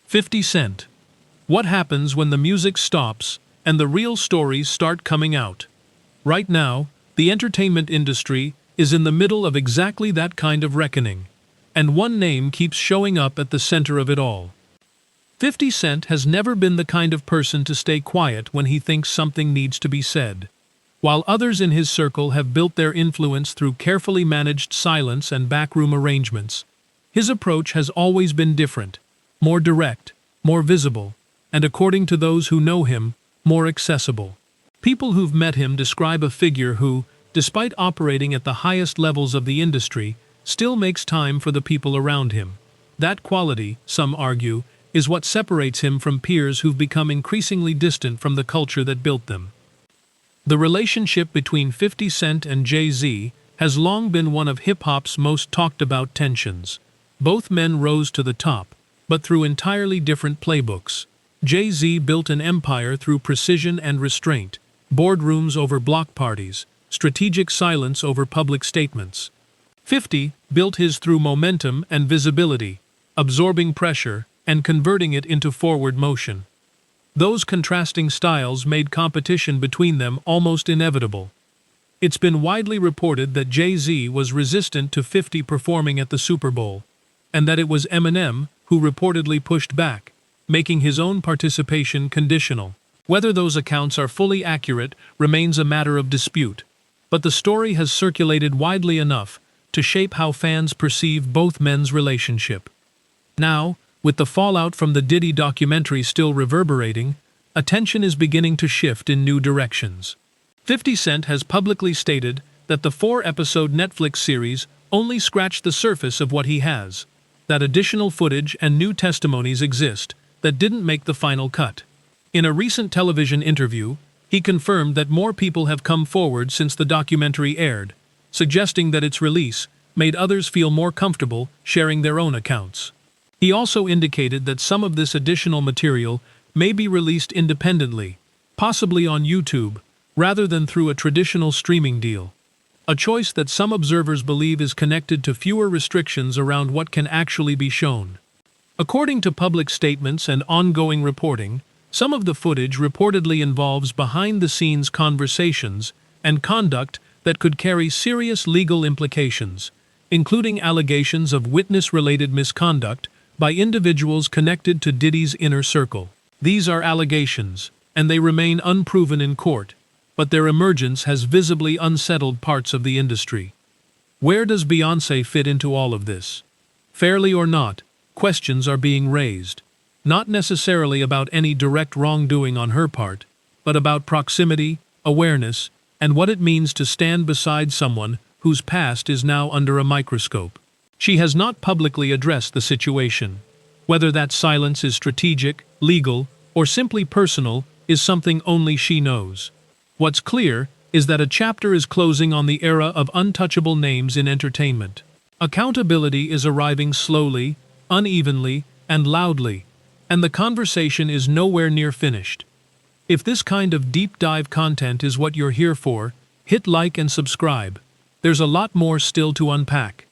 50 Cent. What happens when the music stops and the real stories start coming out? Right now, the entertainment industry is in the middle of exactly that kind of reckoning, and one name keeps showing up at the center of it all. 50 Cent has never been the kind of person to stay quiet when he thinks something needs to be said. While others in his circle have built their influence through carefully managed silence and backroom arrangements, his approach has always been different, more direct, more visible, and according to those who know him, more accessible. People who've met him describe a figure who, despite operating at the highest levels of the industry, still makes time for the people around him. That quality, some argue, is what separates him from peers who've become increasingly distant from the culture that built them. The relationship between 50 Cent and Jay-Z has long been one of hip-hop's most talked-about tensions. Both men rose to the top, but through entirely different playbooks. Jay-Z built an empire through precision and restraint, boardrooms over block parties, strategic silence over public statements. 50 built his through momentum and visibility, absorbing pressure and converting it into forward motion. Those contrasting styles made competition between them almost inevitable. It's been widely reported that Jay-Z was resistant to 50 performing at the Super Bowl, and that it was Eminem who reportedly pushed back, making his own participation conditional. Whether those accounts are fully accurate remains a matter of dispute, but the story has circulated widely enough to shape how fans perceive both men's relationship. Now, with the fallout from the Diddy documentary still reverberating, attention is beginning to shift in new directions. 50 Cent has publicly stated that the 4-episode Netflix series only scratched the surface of what he has, that additional footage and new testimonies exist that didn't make the final cut. In a recent television interview, he confirmed that more people have come forward since the documentary aired, suggesting that its release made others feel more comfortable sharing their own accounts. He also indicated that some of this additional material may be released independently, possibly on YouTube, rather than through a traditional streaming deal. A choice that some observers believe is connected to fewer restrictions around what can actually be shown. According to public statements and ongoing reporting, some of the footage reportedly involves behind-the-scenes conversations and conduct that could carry serious legal implications, including allegations of witness-related misconduct by individuals connected to Diddy's inner circle. These are allegations, and they remain unproven in court, but their emergence has visibly unsettled parts of the industry. Where does Beyoncé fit into all of this? Fairly or not, questions are being raised. Not necessarily about any direct wrongdoing on her part, but about proximity, awareness, and what it means to stand beside someone whose past is now under a microscope. She has not publicly addressed the situation. Whether that silence is strategic, legal, or simply personal is something only she knows. What's clear is that a chapter is closing on the era of untouchable names in entertainment. Accountability is arriving slowly, unevenly, and loudly, and the conversation is nowhere near finished. If this kind of deep dive content is what you're here for, hit like and subscribe. There's a lot more still to unpack.